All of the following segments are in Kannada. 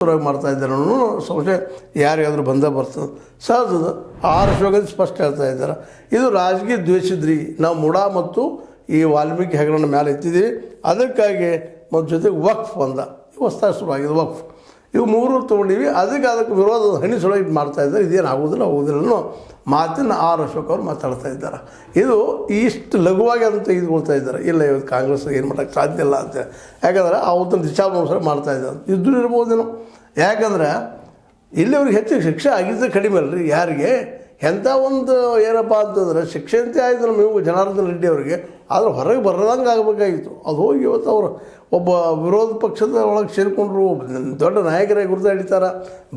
ಮಾಡ್ತಾ ಇದ್ದಾರೆ ಅನ್ನೋ ಸಂಶಯ ಯಾರಿಗಾದರೂ ಬಂದ ಬರ್ತದೆ. ಸಹಜದ ಆರ್ ಅಶೋಕ್ ಸ್ಪಷ್ಟ ಹೇಳ್ತಾ ಇದ್ದಾರೆ, ಇದು ರಾಜಕೀಯ ದ್ವೇಷಿದ್ರಿ, ನಾವು ಮುಡಾ ಮತ್ತು ಈ ವಾಲ್ಮೀಕಿ ಹೆಗರನ್ನ ಮೇಲೆ ಎತ್ತಿದ್ದೀವಿ, ಅದಕ್ಕಾಗಿ ಮತ್ತು ಜೊತೆಗೆ ವಕ್ಫ್ ಬಂದ ಹೊಸ್ತಾಗಿ ಶುರುವಾಗಿದೆ. ವಕ್ಫ್ ಇವು ಮೂರು ತೊಗೊಂಡಿವಿ, ಅದಕ್ಕೆ ವಿರೋಧದ ಹಣಿ ಸೊಳಗೆ ಮಾಡ್ತಾ ಇದ್ದಾರೆ. ಇದೇನು ಆಗೋದಿಲ್ಲ ಅನ್ನೋ ಮಾತಿನ ಆರ್ ಅಶೋಕ್ ಅವರು ಮಾತಾಡ್ತಾ ಇದ್ದಾರೆ. ಇದು ಇಷ್ಟು ಲಘುವಾಗಿ ಅಂತ ತೆಗೆದುಕೊಳ್ತಾ ಇದ್ದಾರೆ. ಇಲ್ಲ, ಇವತ್ತು ಕಾಂಗ್ರೆಸ್ ಏನು ಮಾಡೋಕ್ಕೆ ಸಾಧ್ಯ ಇಲ್ಲ ಅಂತ, ಯಾಕಂದ್ರೆ ಅವತ್ತನ್ನು ದಿಶಾನುಸಾರ ಮಾಡ್ತಾ ಇದ್ದಾರೆ. ಇದ್ದು ಇರ್ಬೋದೇನೋ, ಯಾಕಂದ್ರೆ ಇಲ್ಲಿ ಅವ್ರಿಗೆ ಹೆಚ್ಚು ಶಿಕ್ಷೆ ಆಗಿದ್ದರೆ ಕಡಿಮೆ ಅಲ್ರಿ. ಯಾರಿಗೆ ಎಂಥ ಒಂದು ಏನಪ್ಪ ಅಂತಂದ್ರೆ ಶಿಕ್ಷೆ ಅಂತ ಆಯಿತು ನಮ್ಮ ಜನಾರ್ದನ್ ರೆಡ್ಡಿ ಅವರಿಗೆ, ಆದರೆ ಹೊರಗೆ ಬರೋದಂಗೆ ಆಗಬೇಕಾಗಿತ್ತು. ಅದು ಹೋಗಿ ಇವತ್ತು ಅವರು ಒಬ್ಬ ವಿರೋಧ ಪಕ್ಷದ ಒಳಗೆ ಸೇರಿಕೊಂಡ್ರು, ದೊಡ್ಡ ನಾಯಕರಾಗಿ ಗುರುತಾಡಿತಾರೆ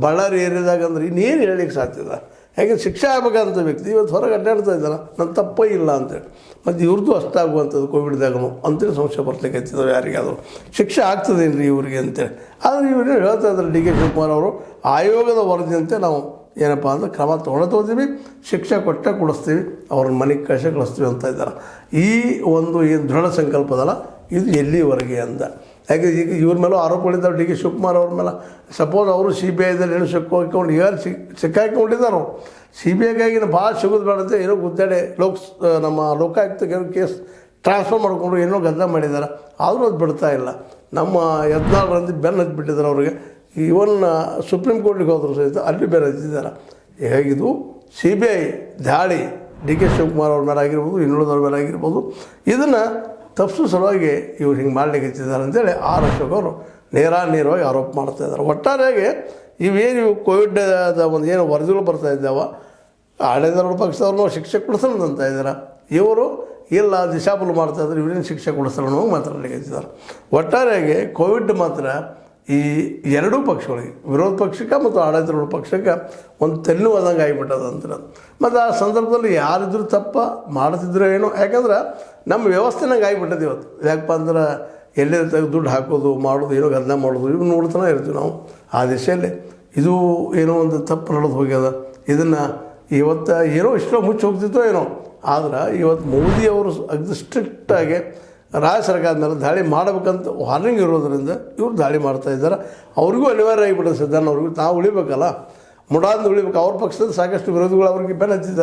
ಬಳ್ಳಾರಿ ಏರಿಯಾದಾಗ. ಅಂದ್ರೆ ಇನ್ನೇನು ಹೇಳಲಿಕ್ಕೆ ಸಾಧ್ಯದ? ಯಾಕೆ ಶಿಕ್ಷೆ ಆಗಬೇಕಂತ ವ್ಯಕ್ತಿ ಇವತ್ತು ಹೊರಗೆ ಅಡ್ಡಾಡ್ತಾ ಇದ್ದಾರೆ, ನನ್ನ ತಪ್ಪೇ ಇಲ್ಲ ಅಂತೇಳಿ. ಮತ್ತು ಇವ್ರದ್ದು ಅಷ್ಟಾಗುವಂಥದ್ದು ಕೋವಿಡ್ದಾಗೂ ಅಂತೇಳಿ ಸಂಶಯ ಬರ್ಲಿಕ್ಕೆ ಹಚ್ಚಿದ್ರು. ಯಾರಿಗಾದರೂ ಶಿಕ್ಷೆ ಆಗ್ತದೇನ್ರಿ ಇವ್ರಿಗೆ ಅಂತೇಳಿ. ಆದರೆ ಇವರು ಹೇಳ್ತಾ ಇದ್ದಾರೆ ಡಿ ಕೆ ಶಿವಕುಮಾರ್ ಅವರು, ಆಯೋಗದ ವರದಿಯಂತೆ ನಾವು ಏನಪ್ಪ ಅಂದರೆ ಕ್ರಮ ತೊಗೊಳ್ತೀವಿ, ಶಿಕ್ಷೆ ಕೊಡಿಸ್ತೀವಿ, ಅವ್ರನ್ನ ಮನೆಗೆ ಕಳಿಸ್ತೀವಿ ಅಂತ ಇದ್ದಾರೆ. ಈ ಒಂದು ಏನು ದೃಢ ಸಂಕಲ್ಪದಲ್ಲ ಇದು ಎಲ್ಲಿವರೆಗೆ ಅಂತ. ಯಾಕೆ ಈಗ ಇವ್ರ ಮೇಲೂ ಆರೋಪಗಳಿದ್ದಾವೆ ಡಿ ಕೆ ಶಿವಕುಮಾರ್ ಅವ್ರ ಮೇಲೆ. ಸಪೋಸ್ ಅವರು ಸಿ ಬಿ ಐದಲ್ಲಿ ಏನೋ ಸಿಕ್ಕಾಕೊಂಡು ಯಾರು ಸಿಕ್ಕಾಕೊಂಡಿದ್ದಾರೆ ಅವರು. ಸಿ ಬಿ ಐಗಾಗಿ ಭಾಳ ಸಿಗೋದು ಬೇಡಂತೆ ಏನೋ ಗುದ್ದಾಡೆ ನಮ್ಮ ಲೋಕಾಯುಕ್ತಕ್ಕೆ ಏನೋ ಕೇಸ್ ಟ್ರಾನ್ಸ್ಫರ್ ಮಾಡಿಕೊಂಡು ಏನೋ ಗದ್ದಲ ಮಾಡಿದ್ದಾರೆ, ಆದರೂ ಅದು ಬಿಡ್ತಾ ಇಲ್ಲ. ನಮ್ಮ 14 ಮಂದಿ ಬೆನ್ನು ಹತ್ತಿಬಿಟ್ಟಿದ್ದಾರೆ ಅವ್ರಿಗೆ. ಇವನ್ ಸುಪ್ರೀಂ ಕೋರ್ಟಿಗೆ ಹೋದ್ರು ಸಹಿತ ಅಲ್ಲಿ ಬೇರೆ ಹತ್ತಿದ್ದಾರೆ. ಹೇಗಿದು ಸಿ ಬಿ ಐ ದಾಳಿ ಡಿ ಕೆ ಶಿವಕುಮಾರ್ ಅವ್ರ ಮೇಲೆ ಆಗಿರ್ಬೋದು, ಇನ್ನುಳಿದವ್ರ ಮೇಲೆ ಆಗಿರ್ಬೋದು, ಇದನ್ನು ತಪ್ಪಿಸೋ ಸಲುವಾಗಿ ಇವ್ರು ಹಿಂಗೆ ಮಾಡಲಿಕ್ಕೆ ಹಚ್ಚಿದ್ದಾರೆ ಅಂತೇಳಿ ಆರ್ ಅಶೋಕ್ ಅವರು ನೇರವಾಗಿ ಆರೋಪ ಮಾಡ್ತಾಯಿದ್ದಾರೆ. ಒಟ್ಟಾರೆಯಾಗಿ ಇವು ಕೋವಿಡ್ ಒಂದು ಏನು ವರದಿಗಳು ಬರ್ತಾ ಇದ್ದಾವೆ, ಆಡಳಿತಾರೂಢ ಪಕ್ಷದವ್ರನ್ನೂ ಶಿಕ್ಷೆ ಕೊಡಿಸೋಣ ಅಂತ ಇದ್ದಾರೆ. ಇವರು ಇಲ್ಲ ದಿಶಾಪುಲು ಮಾಡ್ತಾಯಿದ್ರು, ಇವರೇನು ಶಿಕ್ಷೆ ಕೊಡಿಸೋಣ ಅನ್ನೋ ಮಾತಾಡಲಿಕ್ಕೆ ಹಚ್ಚಿದ್ದಾರೆ. ಒಟ್ಟಾರೆಯಾಗಿ ಕೋವಿಡ್ ಮಾತ್ರ ಈ ಎರಡೂ ಪಕ್ಷಗಳಿಗೆ, ವಿರೋಧ ಪಕ್ಷಕ್ಕೆ ಮತ್ತು ಆಡಳಿತಾರೂಢ ಪಕ್ಷಕ್ಕೆ ಒಂದು ತೆನ್ನುವಾದಂಗೆ ಆಗಿಬಿಟ್ಟದ ಅಂತಾರೆ. ಮತ್ತು ಆ ಸಂದರ್ಭದಲ್ಲಿ ಯಾರಿದ್ರೂ ತಪ್ಪ ಮಾಡ್ತಿದ್ರು ಏನೋ, ಯಾಕಂದ್ರೆ ನಮ್ಮ ವ್ಯವಸ್ಥೆನಾಗ ಆಗಿಬಿಟ್ಟದೆ ಇವತ್ತು. ಯಾಕಪ್ಪ ಅಂದ್ರೆ ಎಲ್ಲೇ ದುಡ್ಡು ಹಾಕೋದು ಮಾಡೋದು, ಏನೋ ಗದ್ದಲ ಮಾಡೋದು, ಇವು ನೋಡ್ತಾನೆ ಇರ್ತೀವಿ ನಾವು. ಆ ದಿಶೆಯಲ್ಲಿ ಇದು ಏನೋ ಒಂದು ತಪ್ಪು ನಡೆದು ಹೋಗ್ಯದ. ಇದನ್ನು ಇವತ್ತು ಏನೋ ಇಷ್ಟೋ ಮುಚ್ಚಿ ಹೋಗ್ತಿತ್ತೋ ಏನೋ, ಆದ್ರೆ ಇವತ್ತು ಮೋದಿಯವರು ಅಗ್ದಿ ಸ್ಟ್ರಿಕ್ಟಾಗಿ ರಾಜ್ಯ ಸರ್ಕಾರದ ಮೇಲೆ ದಾಳಿ ಮಾಡಬೇಕಂತ ವಾರ್ನಿಂಗ್ ಇರೋದ್ರಿಂದ ಇವರು ದಾಳಿ ಮಾಡ್ತಾಯಿದ್ದಾರೆ. ಅವ್ರಿಗೂ ಅನಿವಾರ್ಯ ಆಗಿಬಿಟ್ಟದೆ. ಸಿದ್ದಣ್ಣ ಅವ್ರಿಗೂ ನಾವು ಉಳಿಬೇಕಲ್ಲ, ಮುಡಾಂದು ಉಳಿಬೇಕು. ಅವ್ರ ಪಕ್ಷದ ಸಾಕಷ್ಟು ವಿರೋಧಿಗಳು ಅವ್ರಿಗೆ ಬೆನ್ನ ಹತ್ತಿದ್ದಾರೆ.